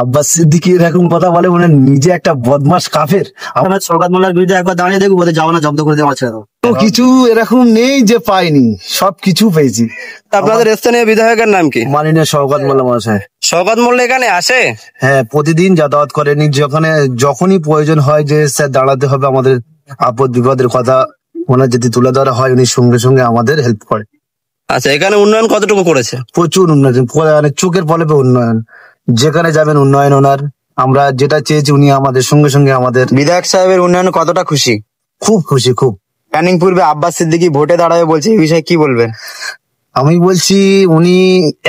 আব্বাস সিদ্দিকী এরকম কথা বলে মনে হয় নিজে একটা বদমাস কাফের। আমরা শওকত মোল্লার বিরুদ্ধে একবার দাঁড়িয়ে দেখবো, ওদের জামানা জব্দ করে দেওয়া ছেড়ে দেবো। তো কিছু এরকম নেই যে পাইনি, সবকিছু পেয়েছি। আপনাদের স্থানীয় বিধায়কের নাম কি? মাননীয় শওকত মোল্লা মহাশয়। শওকত মোল্লা এখানে আসে? হ্যাঁ, প্রতিদিন যাতায়াত করেনি। যখনই প্রয়োজন হয় যে স্যার দাঁড়াতে হবে, আমাদের আপদ বিপদের কথা ওনার যদি তুলে ধরা হয়, উনি সঙ্গে সঙ্গে আমাদের হেল্প করে। আচ্ছা, এখানে উন্নয়ন কতটুকু করেছে? প্রচুর উন্নয়ন, মানে চোখের পলকে উন্নয়ন। যেখানে যাবেন উন্নয়ন ওনার। আমরা যেটা চেয়েছি উনি আমাদের সঙ্গে সঙ্গে আমাদের। বিধায়ক সাহেবের উন্নয়নে কতটা খুশি? খুব খুশি, খুব। ক্যানিং পূর্বে আব্বাস সিদ্দিকী ভোটে দাঁড়াবে বলছে, এই বিষয়ে কি বলবেন? আমি বলছি উনি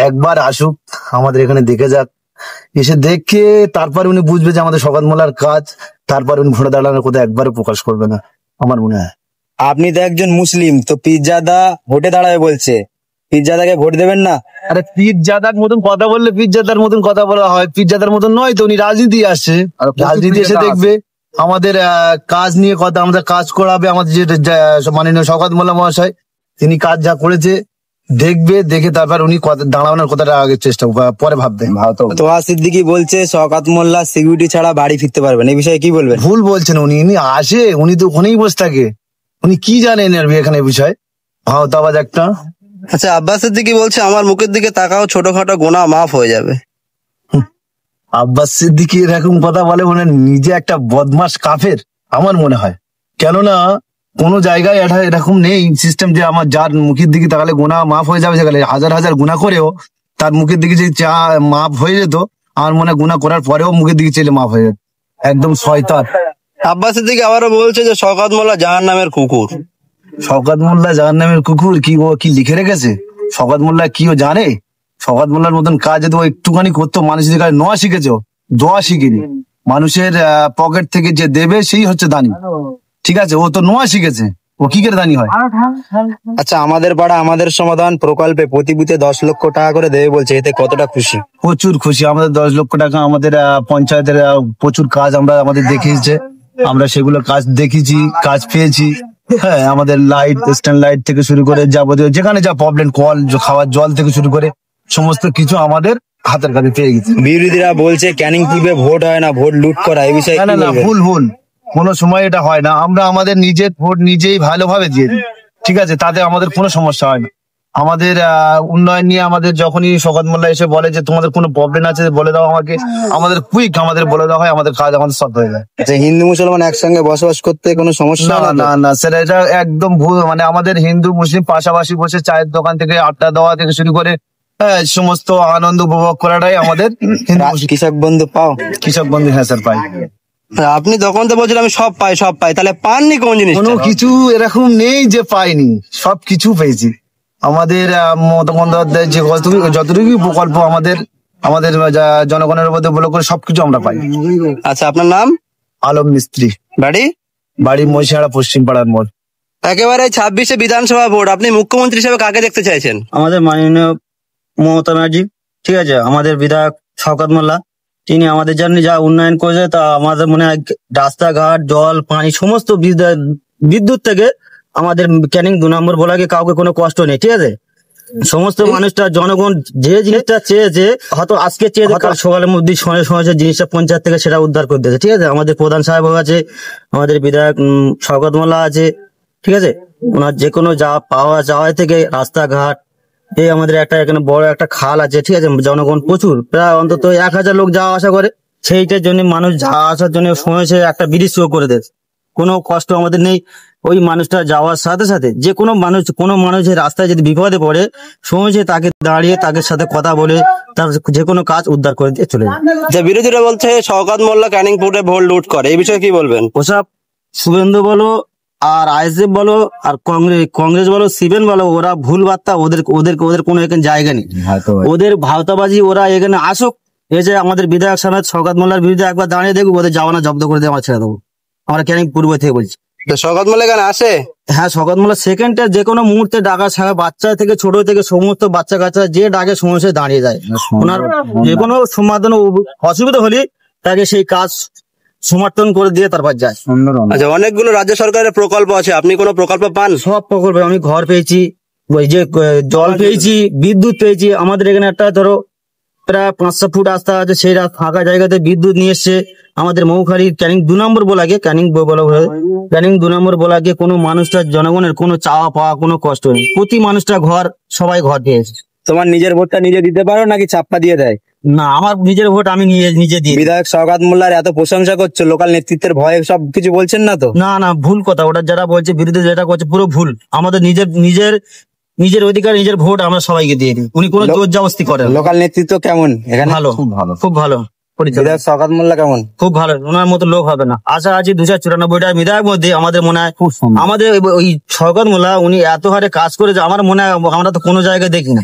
একবার আসুক, আমাদের এখানে দেখে যাক। এসে দেখে তারপরে উনি বুঝবে যে আমাদের শওকত মোল্লার কাজ। তারপরে উনি ভোটে দাঁড়ানোর কথা একবারও প্রকাশ করবে না, আমার মনে হয়। আপনি তো একজন মুসলিম, তো পীরজাদা ভোটে দাঁড়াবে বলছে, পীরজাদাকে ভোট দেবেন না? আরে পীরজাদার মতন কথা বললে পীরজাদার মতন কথা বলা হয়? পীরজাদার মতন নয় তো, উনি রাজনীতি আসছে। রাজনীতি এসে দেখবে আমাদের কাজ নিয়ে কথা, আমাদের কাজ করাবে। আমাদের যে মাননীয় শওকত মোল্লা মহাশয়, তিনি কাজ যা করেছে দেখবে, দেখে তারপর উনি দাঁড়ানোর কথাটা আগে চেষ্টা পরে ভাববেন। তোহা সিদ্দিকী বলছে শওকত মোল্লা সিকিউরিটি ছাড়া বাড়ি ফিরতে পারবেন, এই বিষয়ে কি বলবেন? ভুল বলছেন উনি। উনি আসে, উনি তো ওখানেই বসে থাকে। উনি কি জানেন এখানে বিষয়? ভাওতাবাজ একটা। আচ্ছা, আব্বাস সিদ্দিকী বলছে আমার মুখের দিকে তাকাও, ছোটখাটো গুনাহ মাফ হয়ে যাবে। আব্বাস সিদ্দিকী এরকম কথা বলে মনে হয় নিজে একটা বদমাস কাফের, আমার মনে হয়। কেননা কোনো জায়গায় এরকম নেই সিস্টেম যে আমার যার মুখের দিকে তাকালে গুনাহ মাফ হয়ে যাবে। সেখানে হাজার হাজার গুনাহ করেও তার মুখের দিকে যদি মাফ হয়ে যেত, আমার মনে হয় গুনাহ করার পরেও মুখের দিকে চেলে মাফ হয়ে যেত। একদম শয়তান। আব্বাস সিদ্দিকী আবারও বলছে যে শওকত মোল্লা জাহান্নামের কুকুর। শওকত মোল্লা জাহান্নামের কুকুর? কি ও কি লিখে রেখেছে? শওকত মোল্লা কি ও জানে? শওকত মোল্লার মতন কাজ যদি ও একটুখানি করতো, মানুষের কাছে নোয়া শিখেছে, দোয়া শিখিনি। মানুষের পকেট থেকে যে দেবে সেই হচ্ছে দানি, ঠিক আছে? ও তো নোয়া শিখেছে, ও কি করে দানি হয়? আচ্ছা, আমাদের পাড়া আমাদের সমাধান প্রকল্পে প্রতি বুথে 10 লক্ষ টাকা করে দেবে বলছে, এতে কতটা খুশি? প্রচুর খুশি। আমাদের 10 লক্ষ টাকা আমাদের পঞ্চায়েতের প্রচুর কাজ আমাদের দেখিয়েছে। আমরা সেগুলো কাজ দেখেছি, কাজ পেয়েছি। হ্যাঁ, আমাদের লাইট, স্ট্যান্ড লাইট থেকে শুরু করে যাবতীয় যেখানে যা প্রবলেম, কল, খাওয়ার জল থেকে শুরু করে সমস্ত কিছু আমাদের হাতের কাছে পেয়ে গেছে। বিরোধীরা বলছে ক্যানিং পূর্বে ভোট হয় না, ভোট লুট করা, এই বিষয়ে না না, ভুল ভুল। কোনো সময় এটা হয় না। আমরা আমাদের নিজের ভোট নিজেই ভালোভাবে দিয়ে দিই, ঠিক আছে? তাতে আমাদের কোনো সমস্যা হয় না। আমাদের উন্নয়ন নিয়ে আমাদের যখনই শওকত মোল্লা এসে বলে যে তোমাদের কোনো প্রবলেম আছে বলে দাও আমাকে, আমাদের কুইক আমাদের বলে দেওয়া হয়, আমাদের কাজ আমাদের সব হয়ে যায়। আচ্ছা, হিন্দু মুসলমান একসঙ্গে বসবাস করতে কোনো সমস্যা? না না না স্যার, এটা একদম ভুল। মানে আমাদের হিন্দু মুসলিম পাশাপাশি বসে চায়ের দোকান থেকে আড্ডা দেওয়া থেকে শুরু করে সমস্ত আনন্দ উপভোগ করাটাই আমাদের কৃষক বন্ধু পাও? কৃষক বন্ধু, হ্যাঁ স্যার পাই। আপনি তখন তো বলছিলেন আমি সব পাই সব পাই, তাহলে পাননি কোন জিনিস? কোনো কিছু এরকম নেই যে পাইনি, সবকিছু পেয়েছি। আমাদের মমতা বন্দ্যোপাধ্যায়ের যে যতটুকু প্রকল্প আমাদের জনগণের মধ্যে বলে করে সবকিছু আমরা পাই। আচ্ছা, আপনার নাম? আলম মিস্ত্রি। বাড়ি মহিষাড়া পশ্চিম পাড়ার মোড়। একেবারে 26শে বিধানসভা ভোট, আপনি মুখ্যমন্ত্রী হিসেবে কাকে দেখতে চাইছেন? আমাদের মাননীয় মমতা ব্যানার্জি, ঠিক আছে। আমাদের বিধায়ক শওকত মোল্লা, তিনি আমাদের জন্য যা উন্নয়ন করেছে তা আমাদের মনে হয় রাস্তাঘাট, জল, পানি, সমস্ত বিদ্যুৎ থেকে আমাদের ক্যানিং 2 নম্বর ব্লকে কাউকে কোনো কষ্ট নেই, ঠিক আছে। সমস্ত মানুষটা, জনগণ যে জিনিসটা চেয়েছে, হয়তো আজকে চেয়েছে, কাল সকালের মধ্যে সময় জিনিসটা পঞ্চায়েত থেকে সেটা উদ্ধার করে দিয়েছে, ঠিক আছে। আমাদের প্রধান সাহেব আছে, আমাদের বিধায়ক শওকত মোল্লা আছে, ঠিক আছে। ওনার যে কোনো যা পাওয়া যাওয়া থেকে রাস্তাঘাট, এই আমাদের একটা এখানে বড় একটা খাল আছে, ঠিক আছে। জনগণ প্রচুর, প্রায় অন্তত 1000 লোক যাওয়া আসা করে। সেইটার জন্য মানুষ যাওয়া আসার জন্য সময় একটা ব্রিজ শো করে দেয়, কোনো কষ্ট আমাদের নেই। ওই মানুষটা যাওয়ার সাথে সাথে যে কোনো মানুষের রাস্তায় যদি বিপদে পড়ে, সময় তাকে দাঁড়িয়ে তাদের সাথে কথা বলে তার যে কোনো কাজ উদ্ধার করে দিয়ে চলে যায়। যে বিরোধীরা বলছে শওকত মোল্লা ক্যানিং পূর্বে ভোট লুট করে, এই বিষয়ে কি বলবেন? ওসব শুভেন্দু বলো আর আইএসএফ বলো আর কংগ্রেস বলো, সিবেন বলো, ওরা ভুল বার্তা। ওদের কোনো এখানে জায়গা নেই। ওদের ভাওতাবাজি, ওরা এখানে আসুক, এসে আমাদের বিধায়ক সাহেব শওকত মোল্লার বিরুদ্ধে একবার দাঁড়িয়ে দেখবো, ওদের জামানা জব্দ করে দিয়ে আমরা ছেড়ে দেবো। আমরা ক্যানিং পূর্ব থেকে বলছি। শওকত মোল্লা এখানে আসে? হ্যাঁ, শওকত মোল্লা সেকেন্ডে যে কোনো মুহূর্তে ডাকা ছাড়া, বাচ্চা থেকে ছোট থেকে সমস্ত বাচ্চা কাচ্চা যে ডাকে সমস্যায় দাঁড়িয়ে যায়। ওনার যে কোনো সমাধান অসুবিধা হলে তাকে সেই কাজ সমর্থন করে দিয়ে তারপর যায়। আচ্ছা, অনেকগুলো রাজ্য সরকারের প্রকল্প আছে, আপনি কোনো প্রকল্প পান? সব প্রকল্পে আমি ঘর পেয়েছি, ওই যে জল পেয়েছি, বিদ্যুৎ পেয়েছি। আমাদের এখানে একটা ধরো প্রায় 500 ফুট রাস্তা আছে, সেই ফাঁকা জায়গাতে বিদ্যুৎ নিয়ে এসছে আমাদের মৌখালী ক্যানিং 2 নম্বর বলাকে, ক্যানিং 2 নম্বর বলাকে। কোনো মানুষটার জনগণের কোনো চাওয়া পাওয়া কোনো কষ্ট নেই, প্রতি মানুষটা সবাই ঘর দিয়ে এসছে। তোমার নিজের ভোটটা নিজে দিতে পারো নাকি চাপ্পা দিয়ে দেয়? না, আমার নিজের ভোট আমি নিজে দিই। বিধায়ক শওকত মোল্লার এত প্রশংসা করছো, লোকাল নেতৃত্বের ভয়ে সব কিছু বলছেন না তো? না, ভুল কথা, ওটা যারা বলছে বিরুদ্ধে যেটা করছে পুরো ভুল। আমাদের নিজের অধিকার, নিজের ভোট আমরা সবাইকে দিয়ে দিই। উনি কোনো জোর জবরদস্তি করেন। লোকাল নেতৃত্ব কেমন এখানে? ভালো, খুব ভালো পরিচালনা। বিধায়ক শওকত মোল্লা কেমন? খুব ভালো, ওনার মতো লোক হবে না। আশা আছি 294টা বিধায়ক মধ্যে আমাদের মনে হয় আমাদের ওই শওকত মোল্লা উনি এত হারে কাজ করে যে আমার মনে হয় আমরা তো কোনো জায়গায় দেখি না।